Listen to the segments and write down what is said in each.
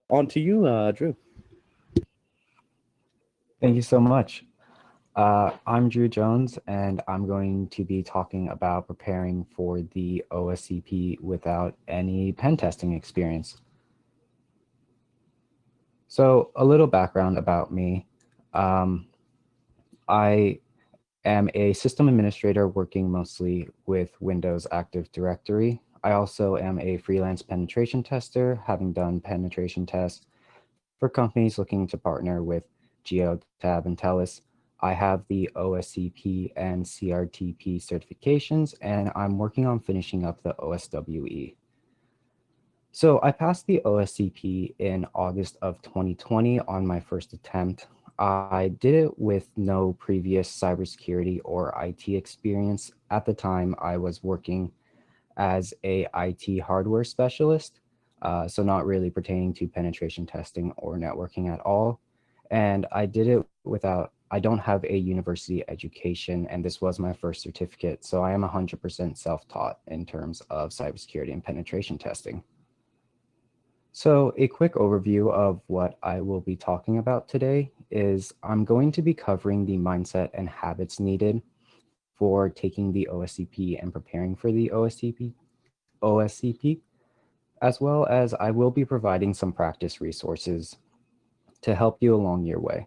On to you, Drew. Thank you so much. I'm Drew Jones, and I'm going to be talking about preparing for the OSCP without any pen testing experience. So, a little background about me. Um, I am a system administrator working mostly with Windows Active Directory. I also am a freelance penetration tester, having done penetration tests for companies looking to partner with GeoTab and TELUS. I have the OSCP and CRTP certifications, and I'm working on finishing up the OSWE. So I passed the OSCP in August of 2020 on my first attempt. I did it with no previous cybersecurity or IT experience. At the time, I was working as a IT hardware specialist, so not really pertaining to penetration testing or networking at all. And I did it without, I don't have a university education, and this was my first certificate, so I am 100% self-taught in terms of cybersecurity and penetration testing. So, a quick overview of what I will be talking about today is I'm going to be covering the mindset and habits needed for taking the OSCP and preparing for the OSCP, as well as I will be providing some practice resources to help you along your way.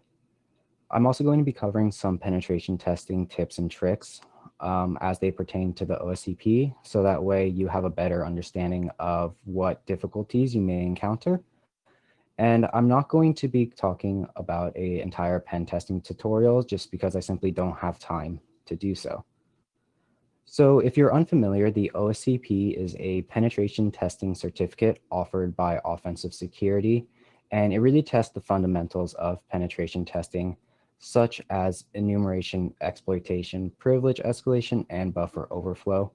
I'm also going to be covering some penetration testing tips and tricks as they pertain to the OSCP, so that way you have a better understanding of what difficulties you may encounter. And I'm not going to be talking about a entire pen testing tutorial just because I simply don't have time to do so. So if you're unfamiliar, the OSCP is a penetration testing certificate offered by Offensive Security, and it really tests the fundamentals of penetration testing, such as enumeration, exploitation, privilege escalation, and buffer overflow.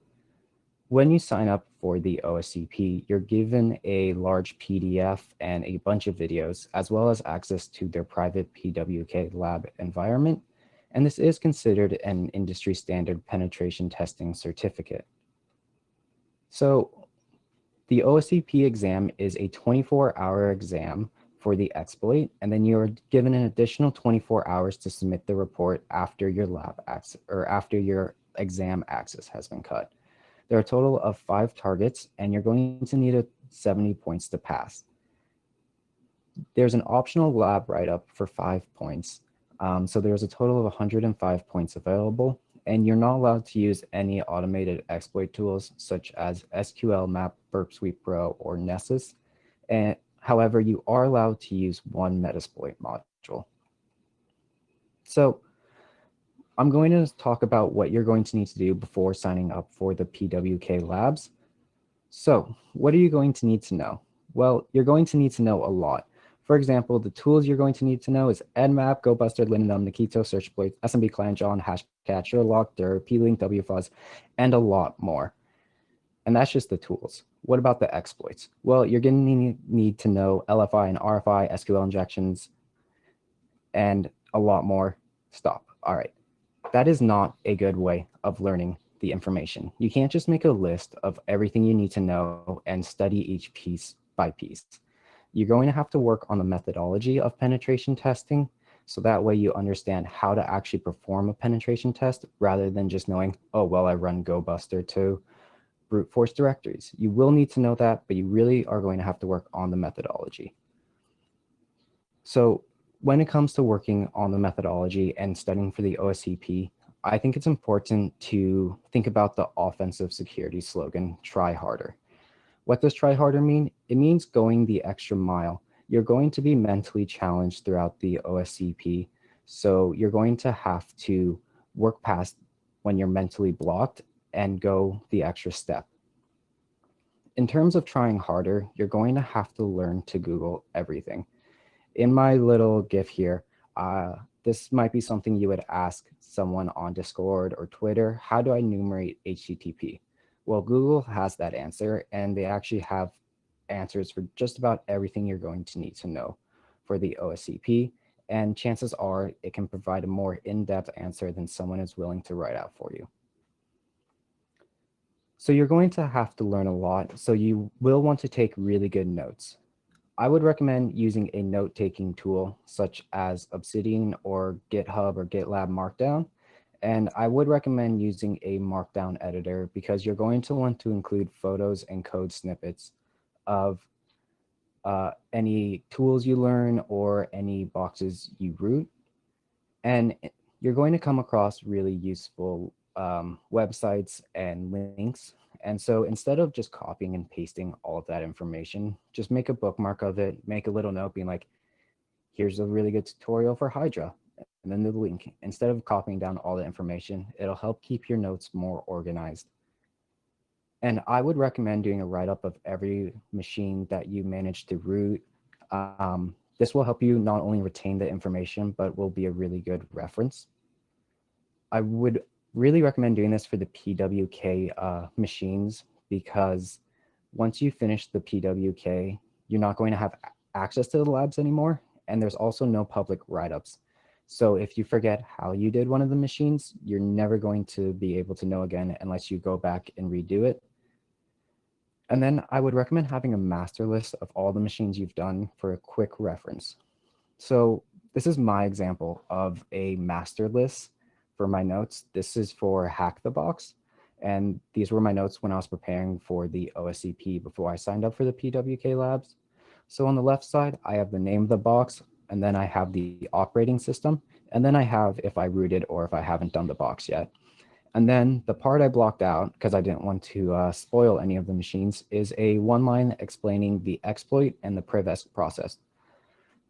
When you sign up for the OSCP, you're given a large PDF and a bunch of videos, as well as access to their private PWK lab environment. And this is considered an industry standard penetration testing certificate. So the OSCP exam is a 24-hour exam for the exploit, and then you're given an additional 24 hours to submit the report after your lab access or after your exam access has been cut. There are a total of 5 targets, and you're going to need a 70 points to pass. There's an optional lab write-up for 5 points. So there's a total of 105 points available, and you're not allowed to use any automated exploit tools such as SQL Map, Burp Suite Pro, or Nessus. And however, you are allowed to use one Metasploit module. So I'm going to talk about what you're going to need to do before signing up for the PWK labs. So, what are you going to need to know? Well, you're going to need to know a lot. For example, the tools you're going to need to know is Nmap, GoBuster, Linenum, Nikito, SearchBlade, SMB, ClanJohn, Hashcat, Sherlock, Dir, Plink, WFuzz, and a lot more. And that's just the tools. What about the exploits? Well, you're going to need to know LFI and RFI, SQL injections, and a lot more. Stop. All right. That is not a good way of learning the information. You can't just make a list of everything you need to know and study each piece by piece. You're going to have to work on the methodology of penetration testing so that way you understand how to actually perform a penetration test rather than just knowing, oh, well, I run GoBuster to brute force directories. You will need to know that, but you really are going to have to work on the methodology. So when it comes to working on the methodology and studying for the OSCP, I think it's important to think about the offensive security slogan, try harder. What does try harder mean? It means going the extra mile. You're going to be mentally challenged throughout the OSCP. So you're going to have to work past when you're mentally blocked and go the extra step. In terms of trying harder, you're going to have to learn to Google everything. In my little GIF here, this might be something you would ask someone on Discord or Twitter. How do I enumerate HTTP? Well, Google has that answer, and they actually have answers for just about everything you're going to need to know for the OSCP. And chances are it can provide a more in-depth answer than someone is willing to write out for you. So you're going to have to learn a lot. So you will want to take really good notes. I would recommend using a note-taking tool such as Obsidian or GitHub or GitLab Markdown. And I would recommend using a Markdown editor because you're going to want to include photos and code snippets of any tools you learn or any boxes you root. And you're going to come across really useful websites and links. And so instead of just copying and pasting all of that information, just make a bookmark of it, make a little note being like, here's a really good tutorial for Hydra, and then the link. Instead of copying down all the information, it'll help keep your notes more organized. And I would recommend doing a write-up of every machine that you manage to root. This will help you not only retain the information, but will be a really good reference. I would really recommend doing this for the PWK machines because once you finish the PWK, you're not going to have access to the labs anymore. And there's also no public write-ups. So if you forget how you did one of the machines, you're never going to be able to know again unless you go back and redo it. And then I would recommend having a master list of all the machines you've done for a quick reference. So this is my example of a master list for my notes. This is for Hack the Box. And these were my notes when I was preparing for the OSCP before I signed up for the PWK labs. So on the left side, I have the name of the box, and then I have the operating system, and then I have if I rooted or if I haven't done the box yet. And then the part I blocked out because I didn't want to spoil any of the machines is a one line explaining the exploit and the privesc process.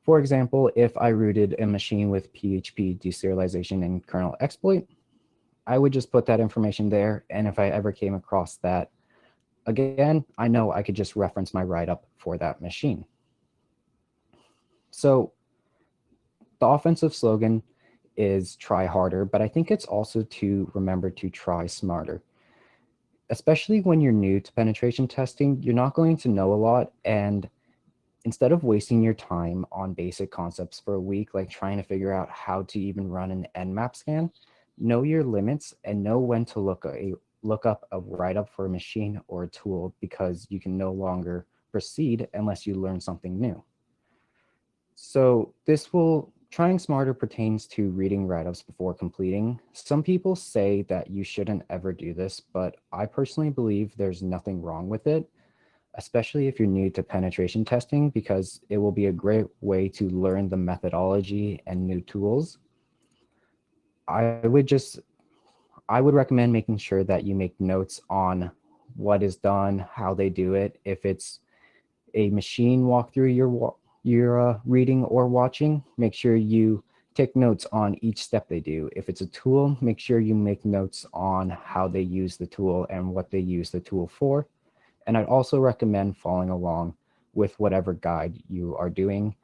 For example, if I rooted a machine with PHP deserialization and kernel exploit, I would just put that information there. And if I ever came across that again, I know I could just reference my write-up for that machine. So the offensive slogan is try harder, but I think it's also to remember to try smarter. Especially when you're new to penetration testing, you're not going to know a lot. And instead of wasting your time on basic concepts for a week, like trying to figure out how to even run an Nmap scan, know your limits and know when to look up a write-up for a machine or a tool because you can no longer proceed unless you learn something new. So trying smarter pertains to reading write-ups before completing. Some people say that you shouldn't ever do this, but I personally believe there's nothing wrong with it, especially if you're new to penetration testing, because it will be a great way to learn the methodology and new tools. I would recommend making sure that you make notes on what is done, how they do it. If it's a machine walkthrough you're reading or watching, make sure you take notes on each step they do. If it's a tool, make sure you make notes on how they use the tool and what they use the tool for. And I'd also recommend following along with whatever guide you are doing.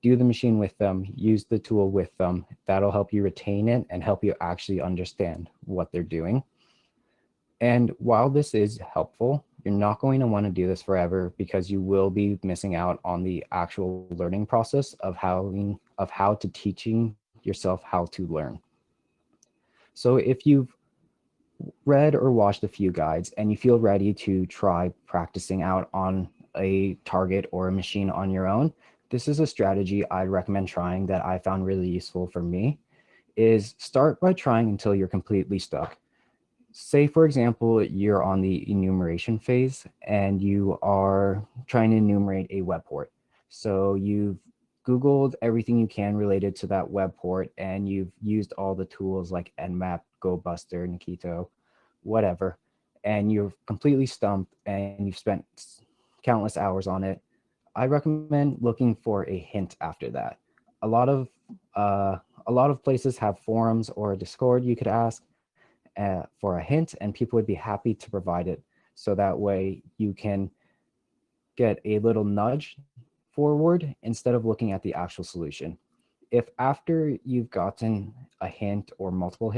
Do the machine with them, use the tool with them. That'll help you retain it and help you actually understand what they're doing. And while this is helpful, you're not going to want to do this forever because you will be missing out on the actual learning process of how to teaching yourself how to learn. So if you've read or watched a few guides and you feel ready to try practicing out on a target or a machine on your own, this is a strategy I'd recommend trying that I found really useful for me, is start by trying until you're completely stuck. Say, for example, you're on the enumeration phase and you are trying to enumerate a web port. So you've Googled everything you can related to that web port and you've used all the tools like Nmap, GoBuster, Nikito, whatever, and you're completely stumped and you've spent countless hours on it. I recommend looking for a hint after that. A lot of places have forums or a Discord you could ask for a hint, and people would be happy to provide it. So that way you can get a little nudge forward instead of looking at the actual solution. If after you've gotten a hint or multiple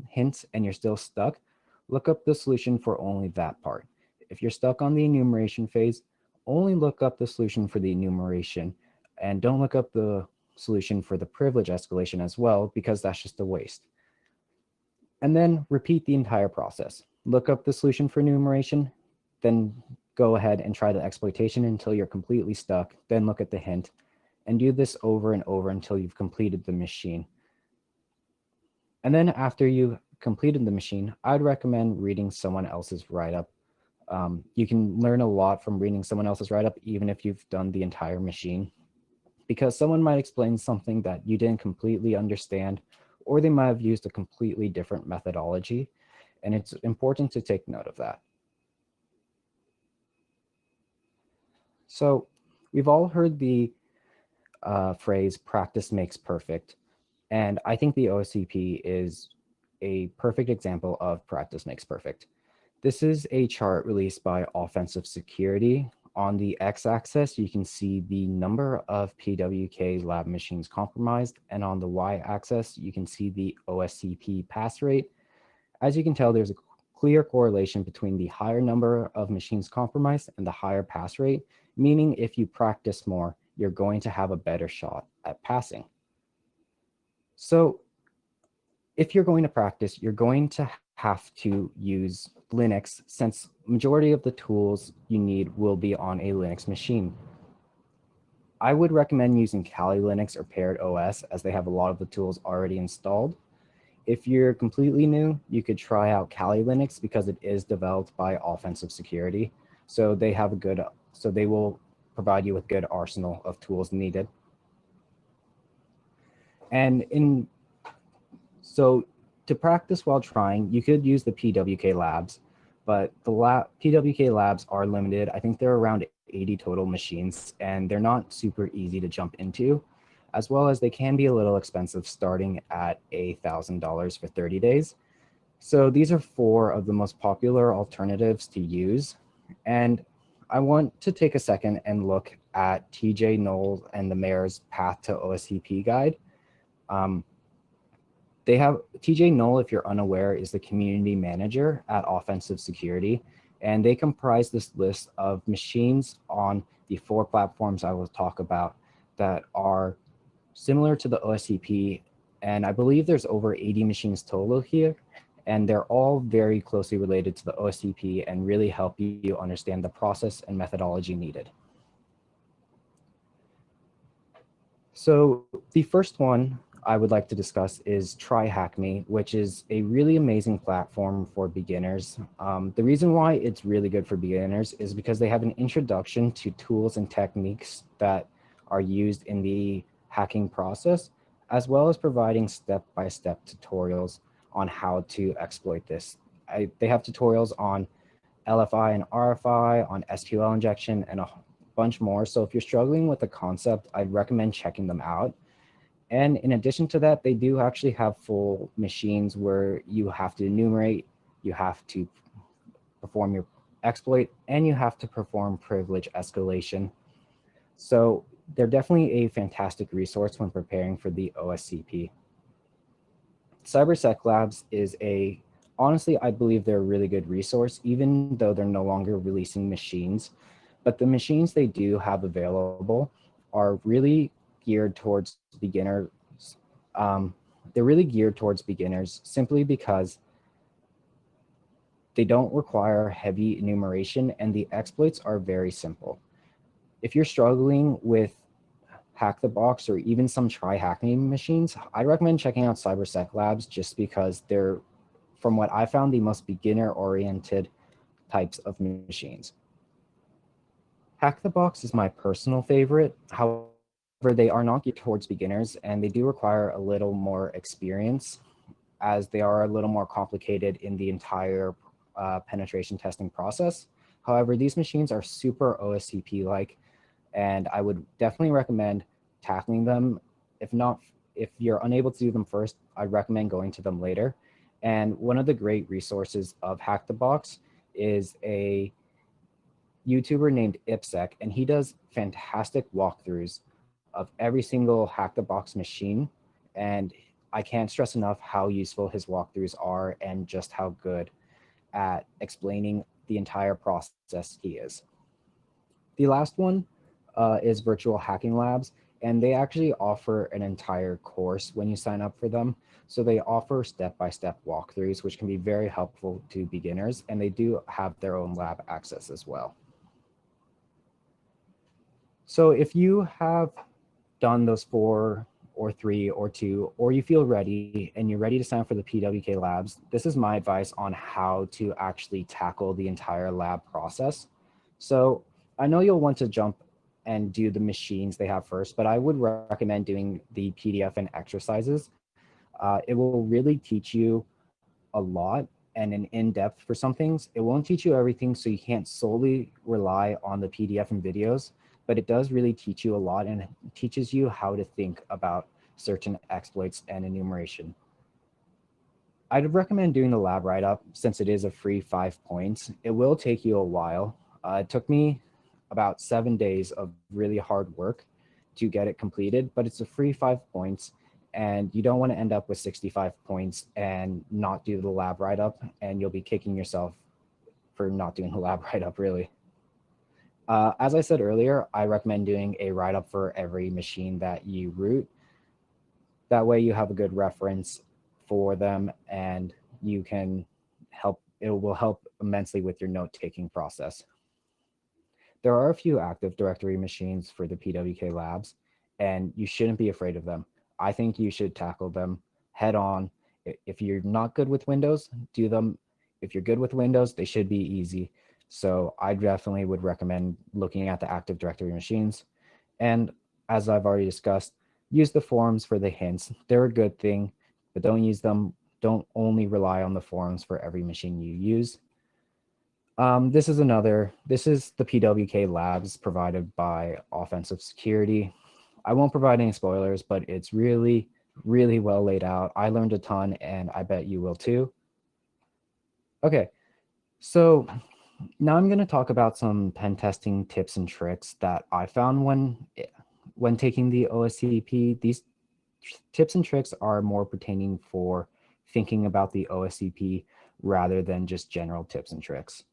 hints and you're still stuck, look up the solution for only that part. If you're stuck on the enumeration phase, only look up the solution for the enumeration and don't look up the solution for the privilege escalation as well, because that's just a waste. And then repeat the entire process. Look up the solution for enumeration, then go ahead and try the exploitation until you're completely stuck, then look at the hint, and do this over and over until you've completed the machine. And then after you completed the machine, I'd recommend reading someone else's write-up. You can learn a lot from reading someone else's write-up, even if you've done the entire machine, because someone might explain something that you didn't completely understand, or they might have used a completely different methodology, and it's important to take note of that. So we've all heard the phrase practice makes perfect. And I think the OSCP is a perfect example of practice makes perfect. This is a chart released by Offensive Security. On the x-axis, you can see the number of PWK lab machines compromised, and on the y-axis, you can see the OSCP pass rate. As you can tell, there's a clear correlation between the higher number of machines compromised and the higher pass rate, meaning if you practice more, you're going to have a better shot at passing. So if you're going to practice, you're going to have to use Linux, since majority of the tools you need will be on a Linux machine. I would recommend using Kali Linux or Paired OS, as they have a lot of the tools already installed. If you're completely new, you could try out Kali Linux because it is developed by Offensive Security. So they will provide you with good arsenal of tools needed. And so to practice while trying, you could use the PWK labs, but the PWK labs are limited. I think they're around 80 total machines, and they're not super easy to jump into, as well as they can be a little expensive, starting at $1,000 for 30 days. So these are 4 of the most popular alternatives to use. And I want to take a second and look at TJ Knoll and the mayor's Path to OSCP guide. They have TJ Knoll, if you're unaware, is the community manager at Offensive Security, and they comprise this list of machines on the 4 platforms I will talk about that are similar to the OSCP. And I believe there's over 80 machines total here, and they're all very closely related to the OSCP and really help you understand the process and methodology needed. So the first one I would like to discuss is TryHackMe, which is a really amazing platform for beginners. The reason why it's really good for beginners is because they have an introduction to tools and techniques that are used in the hacking process, as well as providing step-by-step tutorials on how to exploit this. They have tutorials on LFI and RFI, on SQL injection, and a bunch more. So if you're struggling with the concept, I'd recommend checking them out. And in addition to that, they do actually have full machines where you have to enumerate, you have to perform your exploit, and you have to perform privilege escalation. So they're definitely a fantastic resource when preparing for the OSCP. CyberSec Labs is honestly, I believe they're a really good resource, even though they're no longer releasing machines. But the machines they do have available are really geared towards beginners. They're really geared towards beginners simply because they don't require heavy enumeration, and the exploits are very simple. If you're struggling with Hack the Box or even some TryHackMe machines, I'd recommend checking out CyberSec Labs, just because they're, from what I found, the most beginner-oriented types of machines. Hack the Box is my personal favorite. However, they are not geared towards beginners, and they do require a little more experience, as they are a little more complicated in the entire penetration testing process. However, these machines are super OSCP-like, and I would definitely recommend tackling them. If you're unable to do them first, I'd recommend going to them later. And one of the great resources of Hack the Box is a YouTuber named Ipsec, and he does fantastic walkthroughs of every single Hack the Box machine. And I can't stress enough how useful his walkthroughs are and just how good at explaining the entire process he is. The last one is Virtual Hacking Labs, and they actually offer an entire course when you sign up for them. So they offer step-by-step walkthroughs, which can be very helpful to beginners, and they do have their own lab access as well. So if you have done those 4 or 3 or 2, or you feel ready and you're ready to sign up for the PWK labs, this is my advice on how to actually tackle the entire lab process. So I know you'll want to jump and do the machines they have first, but I would recommend doing the PDF and exercises. It will really teach you a lot and an in-depth for some things. It won't teach you everything, so you can't solely rely on the PDF and videos, but it does really teach you a lot and teaches you how to think about certain exploits and enumeration. I'd recommend doing the lab write-up since it is a free 5 points. It will take you a while. It took me about 7 days of really hard work to get it completed, but it's a free 5 points, and you don't want to end up with 65 points and not do the lab write-up, and you'll be kicking yourself for not doing the lab write-up, really. As I said earlier, I recommend doing a write-up for every machine that you root. That way you have a good reference for them, and you can it will help immensely with your note-taking process. There are a few active directory machines for the PWK labs, and you shouldn't be afraid of them. I think you should tackle them head on. If you're not good with Windows, do them. If you're good with Windows, they should be easy. So I definitely would recommend looking at the Active Directory machines. And as I've already discussed, use the forums for the hints. They're a good thing, but don't use them. Don't only rely on the forums for every machine you use. This is the PWK labs provided by Offensive Security. I won't provide any spoilers, but it's really, really well laid out. I learned a ton, and I bet you will too. Okay, so now I'm going to talk about some pen testing tips and tricks that I found when taking the OSCP. These tips and tricks are more pertaining for thinking about the OSCP rather than just general tips and tricks.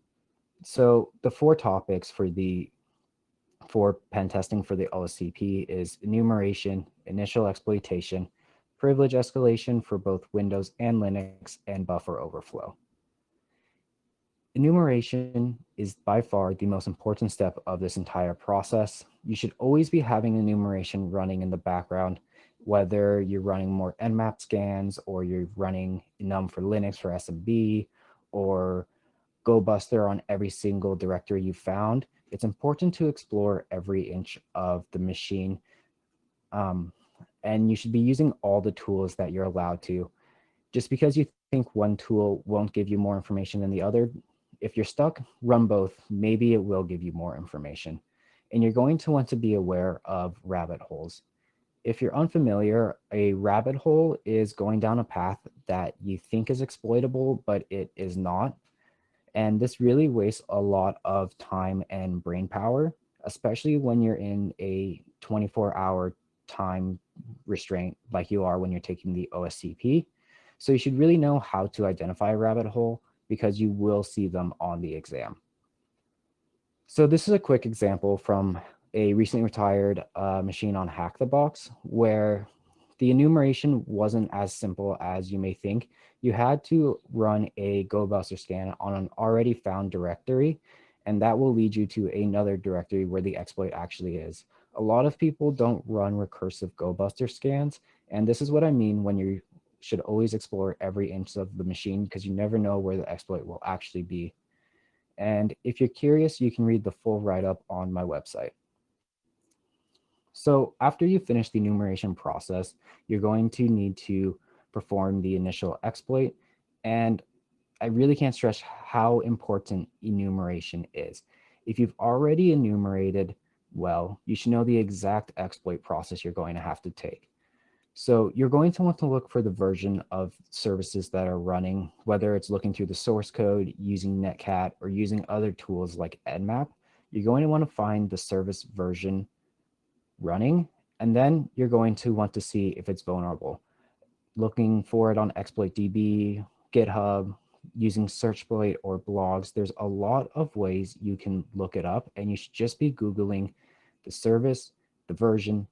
So the 4 topics for pen testing for the OSCP is enumeration, initial exploitation, privilege escalation for both Windows and Linux, and buffer overflow. Enumeration is by far the most important step of this entire process. You should always be having enumeration running in the background, whether you're running more Nmap scans or you're running enum for Linux for SMB or GoBuster on every single directory you found. It's important to explore every inch of the machine. And you should be using all the tools that you're allowed to. Just because you think one tool won't give you more information than the other, if you're stuck, run both. Maybe it will give you more information. And you're going to want to be aware of rabbit holes. If you're unfamiliar, a rabbit hole is going down a path that you think is exploitable, but it is not. And this really wastes a lot of time and brain power, especially when you're in a 24-hour time restraint like you are when you're taking the OSCP. So you should really know how to identify a rabbit hole because you will see them on the exam. So this is a quick example from a recently retired machine on Hack the Box, where the enumeration wasn't as simple as you may think. You had to run a GoBuster scan on an already found directory, and that will lead you to another directory where the exploit actually is. A lot of people don't run recursive GoBuster scans, and this is what I mean when you should always explore every inch of the machine because you never know where the exploit will actually be. And if you're curious, you can read the full write-up on my website. So after you finish the enumeration process, you're going to need to perform the initial exploit. And I really can't stress how important enumeration is. If you've already enumerated well, you should know the exact exploit process you're going to have to take. So you're going to want to look for the version of services that are running, whether it's looking through the source code, using Netcat, or using other tools like Nmap. You're going to want to find the service version running, and then you're going to want to see if it's vulnerable. Looking for it on ExploitDB, GitHub, using Searchpoint or blogs. There's a lot of ways you can look it up, and you should just be Googling the service, the version,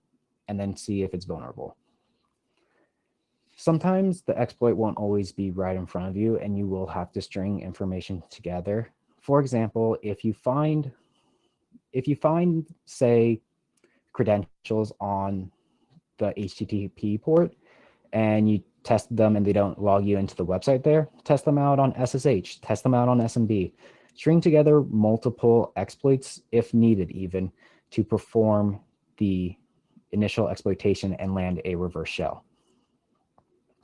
and then see if it's vulnerable. Sometimes the exploit won't always be right in front of you, and you will have to string information together. For example, if you find, say, credentials on the HTTP port and you test them and they don't log you into the website there, test them out on SSH, test them out on SMB. String together multiple exploits if needed even to perform the initial exploitation and land a reverse shell.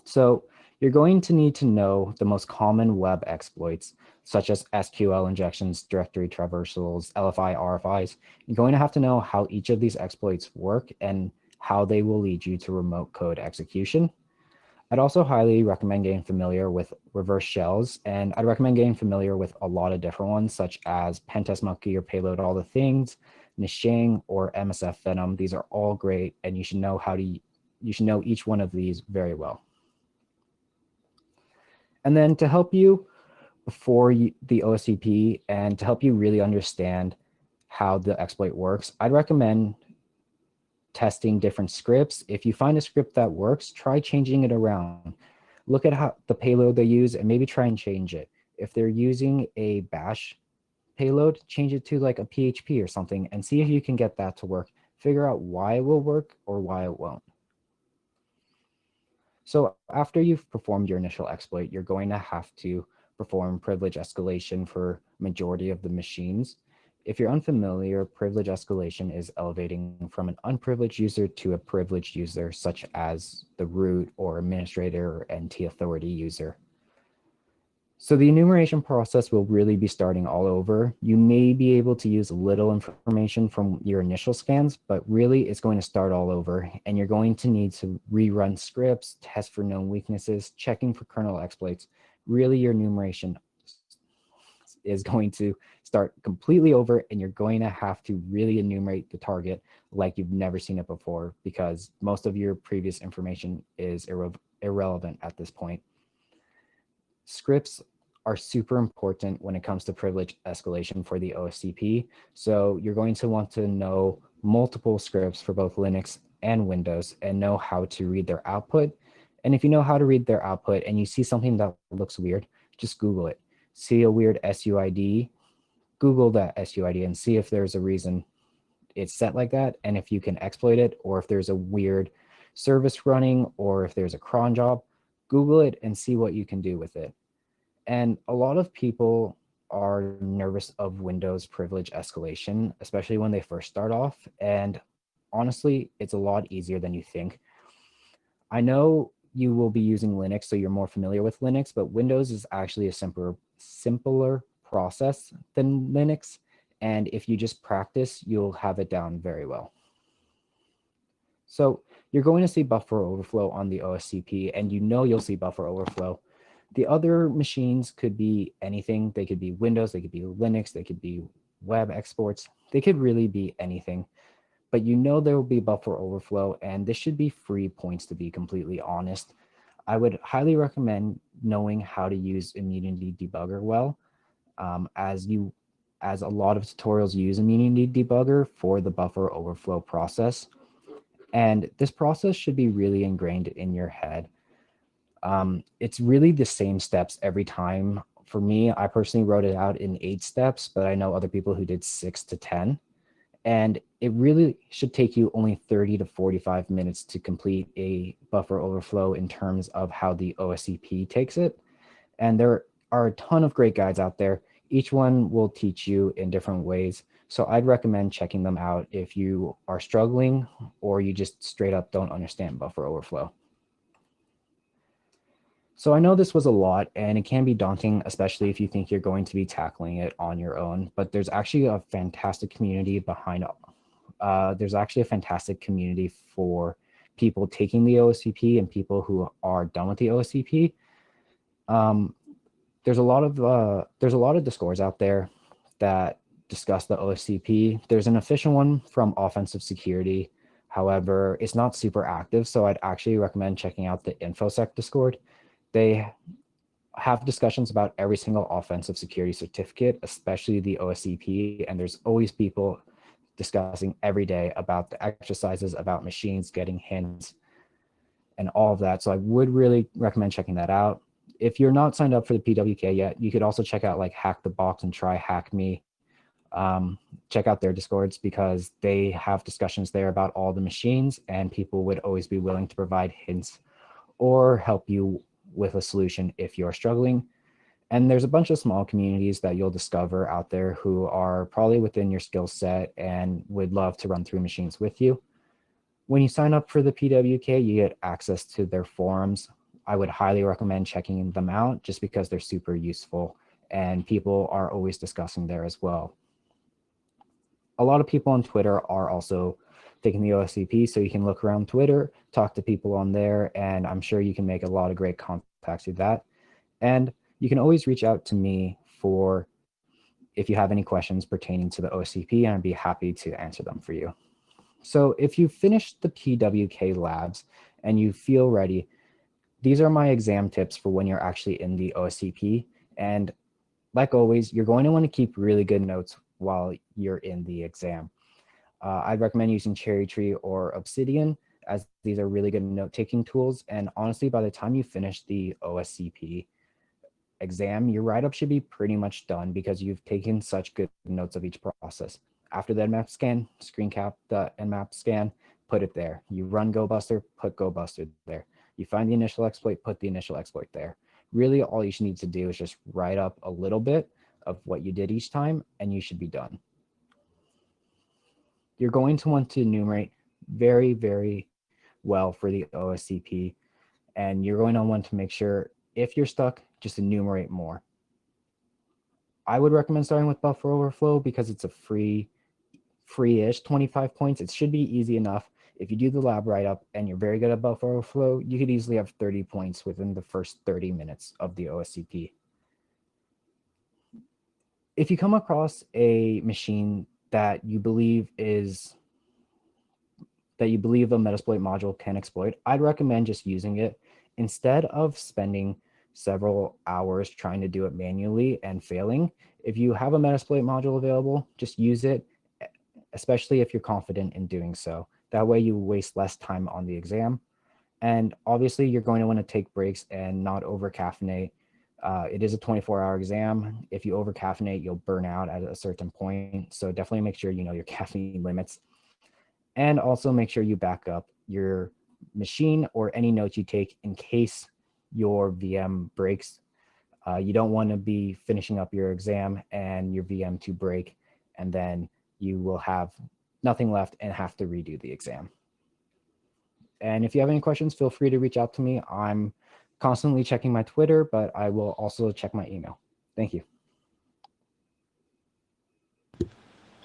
So you're going to need to know the most common web exploits, such as SQL injections, directory traversals, LFI, RFIs. You're going to have to know how each of these exploits work and how they will lead you to remote code execution. I'd also highly recommend getting familiar with reverse shells, and I'd recommend getting familiar with a lot of different ones, such as Pentest Monkey or Payload All the Things, Nishing, or MSF Venom. These are all great, and you should know each one of these very well. And then to help you before the OSCP and to help you really understand how the exploit works, I'd recommend testing different scripts. If you find a script that works, try changing it around. Look at how the payload they use and maybe try and change it. If they're using a bash payload, change it to like a PHP or something and see if you can get that to work. Figure out why it will work or why it won't. So after you've performed your initial exploit, you're going to have to perform privilege escalation for majority of the machines. If you're unfamiliar, privilege escalation is elevating from an unprivileged user to a privileged user, such as the root or administrator or NT authority user. So the enumeration process will really be starting all over. You may be able to use a little information from your initial scans, but really it's going to start all over and you're going to need to rerun scripts, test for known weaknesses, checking for kernel exploits. Really your enumeration is going to start completely over and you're going to have to really enumerate the target like you've never seen it before because most of your previous information is irrelevant at this point. Scripts are super important when it comes to privilege escalation for the OSCP. So you're going to want to know multiple scripts for both Linux and Windows and know how to read their output. And if you know how to read their output and you see something that looks weird, just Google it. See a weird SUID, Google that SUID and see if there's a reason it's set like that and if you can exploit it or if there's a weird service running or if there's a cron job, Google it and see what you can do with it. And a lot of people are nervous of Windows privilege escalation, especially when they first start off. And honestly, it's a lot easier than you think. I know you will be using Linux, so you're more familiar with Linux, but Windows is actually a simpler process than Linux. And if you just practice, you'll have it down very well. So you're going to see buffer overflow on the OSCP, and you know you'll see buffer overflow. The other machines could be anything. They could be Windows, they could be Linux, they could be web exports. They could really be anything. But you know there will be buffer overflow, and this should be free points to be completely honest. I would highly recommend knowing how to use Immunity Debugger well, as a lot of tutorials use Immunity Debugger for the buffer overflow process. And this process should be really ingrained in your head. It's really the same steps every time. For me, I personally wrote it out in 8 steps, but I know other people who did 6 to 10. And it really should take you only 30 to 45 minutes to complete a buffer overflow in terms of how the OSCP takes it. And there are a ton of great guides out there. Each one will teach you in different ways. So I'd recommend checking them out if you are struggling or you just straight up don't understand buffer overflow. So I know this was a lot and it can be daunting, especially if you think you're going to be tackling it on your own, but there's actually a fantastic community behind there's actually a fantastic community for people taking the OSCP and people who are done with the OSCP. There's a lot of Discords out there that discuss the OSCP. There's an official one from Offensive Security. However, it's not super active, so I'd actually recommend checking out the InfoSec Discord. They have discussions about every single offensive security certificate, especially the OSCP, and there's always people discussing every day about the exercises, about machines, getting hints, and all of that. So I would really recommend checking that out. If you're not signed up for the PWK yet, you could also check out like Hack the Box and try Hack Me. check out their Discords because they have discussions there about all the machines, and people would always be willing to provide hints or help you with a solution if you're struggling. And there's a bunch of small communities that you'll discover out there who are probably within your skill set and would love to run through machines with you. When you sign up for the PWK, you get access to their forums. I would highly recommend checking them out just because they're super useful and people are always discussing there as well. A lot of people on Twitter are also taking the OSCP, so you can look around Twitter, talk to people on there, and I'm sure you can make a lot of great contacts with that. And you can always reach out to me for if you have any questions pertaining to the OSCP, and I'd be happy to answer them for you. So if you finished the PWK labs and you feel ready, these are my exam tips for when you're actually in the OSCP. And like always, you're going to want to keep really good notes while you're in the exam. I'd recommend using Cherry Tree or Obsidian, as these are really good note-taking tools. And honestly, by the time you finish the OSCP exam, your write-up should be pretty much done because you've taken such good notes of each process. After the Nmap scan, screen cap the Nmap scan, put it there. You run GoBuster, put GoBuster there. You find the initial exploit, put the initial exploit there. Really, all you should need to do is just write up a little bit of what you did each time, and you should be done. You're going to want to enumerate very, very well for the OSCP, and you're going to want to make sure if you're stuck, just enumerate more. I would recommend starting with buffer overflow because it's a free-ish 25 points. It should be easy enough. If you do the lab write-up and you're very good at buffer overflow, you could easily have 30 points within the first 30 minutes of the OSCP. If you come across a machine that you believe a Metasploit module can exploit, I'd recommend just using it instead of spending several hours trying to do it manually and failing. If you have a Metasploit module available, just use it, especially if you're confident in doing so. That way you waste less time on the exam. And obviously you're going to want to take breaks and not over caffeinate. It is a 24-hour exam. If you over caffeinate, you'll burn out at a certain point. So definitely make sure you know your caffeine limits. And also make sure you back up your machine or any notes you take in case your VM breaks. You don't want to be finishing up your exam and your VM to break, and then you will have nothing left and have to redo the exam. And if you have any questions, feel free to reach out to me. I'm constantly checking my Twitter, but I will also check my email. Thank you.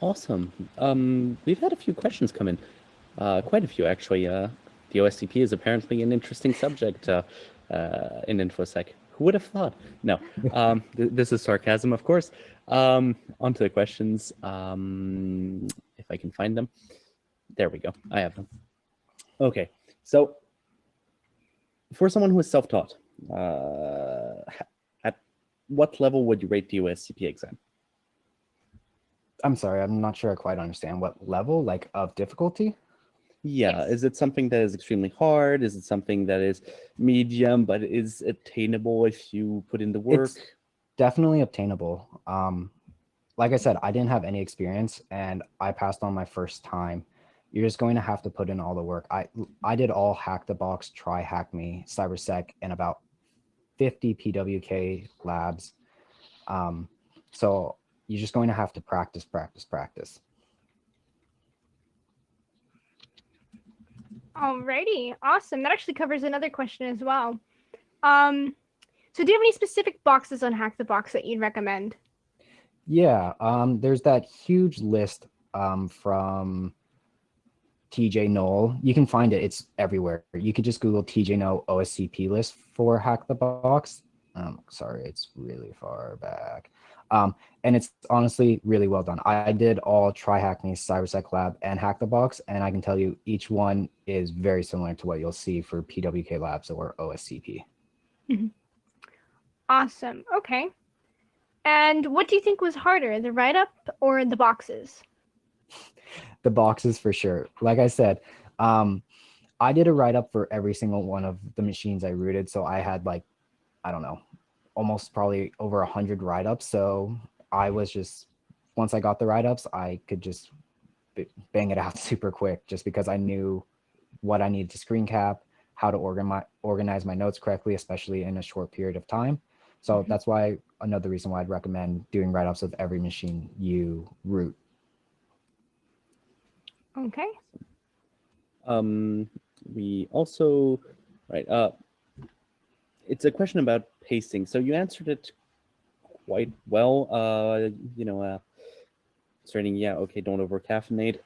Awesome. We've had a few questions come in, quite a few actually. The OSCP is apparently an interesting subject in InfoSec. Who would have thought? No, this is sarcasm, of course. On to the questions, if I can find them. There we go, I have them. Okay, so for someone who is self-taught, at what level would you rate the OSCP exam? I'm sorry, I'm not sure I quite understand what level, like, of difficulty? Yeah, is it something that is extremely hard? Is it something that is medium, but is attainable if you put in the work? It's definitely obtainable. Like I said, I didn't have any experience and I passed on my first time. You're just going to have to put in all the work. I did all Hack the Box, Try Hack Me, CyberSec, and about 50 PWK labs. So you're just going to have to practice. Alrighty, awesome. That actually covers another question as well. So do you have any specific boxes on Hack the Box that you'd recommend? Yeah, there's that huge list from TJ Knoll. You can find it, it's everywhere. You could just Google TJ Knoll OSCP list for Hack the Box. Sorry, it's really far back. And it's honestly really well done. I did all Try Hack Me, CyberSec Lab, and Hack the Box, and I can tell you each one is very similar to what you'll see for PWK Labs or OSCP. Mm-hmm. Awesome. Okay. And what do you think was harder, the write-up or the boxes? The boxes for sure. Like I said, I did a write-up for every single one of the machines I rooted, so I had like, I don't know, almost probably over 100 write-ups. So I was just once I got the write-ups, I could just bang it out super quick just because I knew what I needed to screen cap, how to organize my notes correctly, especially in a short period of time. So that's why another reason why I'd recommend doing write-ups of every machine you root. Okay. We also, right, it's a question about pacing. So you answered it quite well, stating, yeah, okay, don't over caffeinate.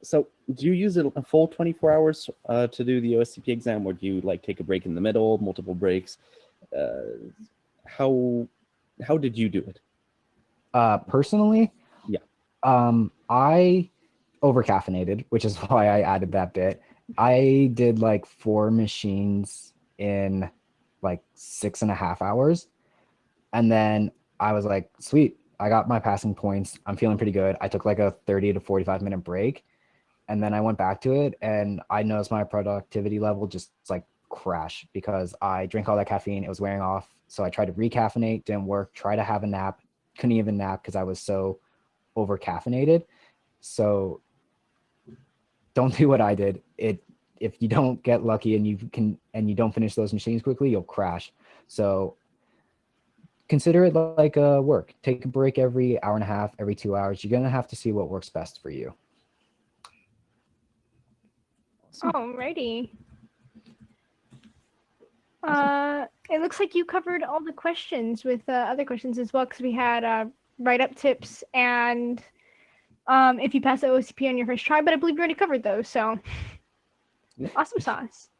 So do you use a full 24 hours to do the OSCP exam, or do you like take a break in the middle, multiple breaks? How did you do it? Personally, Yeah. I over caffeinated, which is why I added that bit. I did like 4 machines in like 6.5 hours. And then I was like, sweet, I got my passing points. I'm feeling pretty good. I took like a 30 to 45-minute break. And then I went back to it and I noticed my productivity level just like crash because I drank all that caffeine. It was wearing off. So I tried to recaffeinate, didn't work. Try to have a nap, couldn't even nap because I was so over caffeinated. So don't do what I did. If you don't get lucky and you don't finish those machines quickly, you'll crash. So consider it like work. Take a break every hour and a half, every 2 hours. You're gonna have to see what works best for you. Alrighty. It looks like you covered all the questions with other questions as well, because we had write-up tips and if you pass the OSCP on your first try, but I believe you already covered those, so awesome sauce.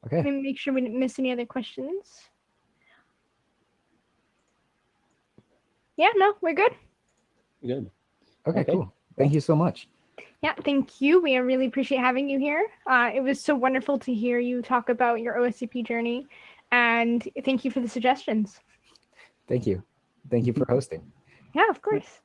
Okay. Let me make sure we didn't miss any other questions. Yeah, no, we're good. Good. Okay, Okay. cool. Thank you so much. Yeah, thank you. We really appreciate having you here. It was so wonderful to hear you talk about your OSCP journey, and thank you for the suggestions. Thank you. Thank you for hosting. Yeah, of course.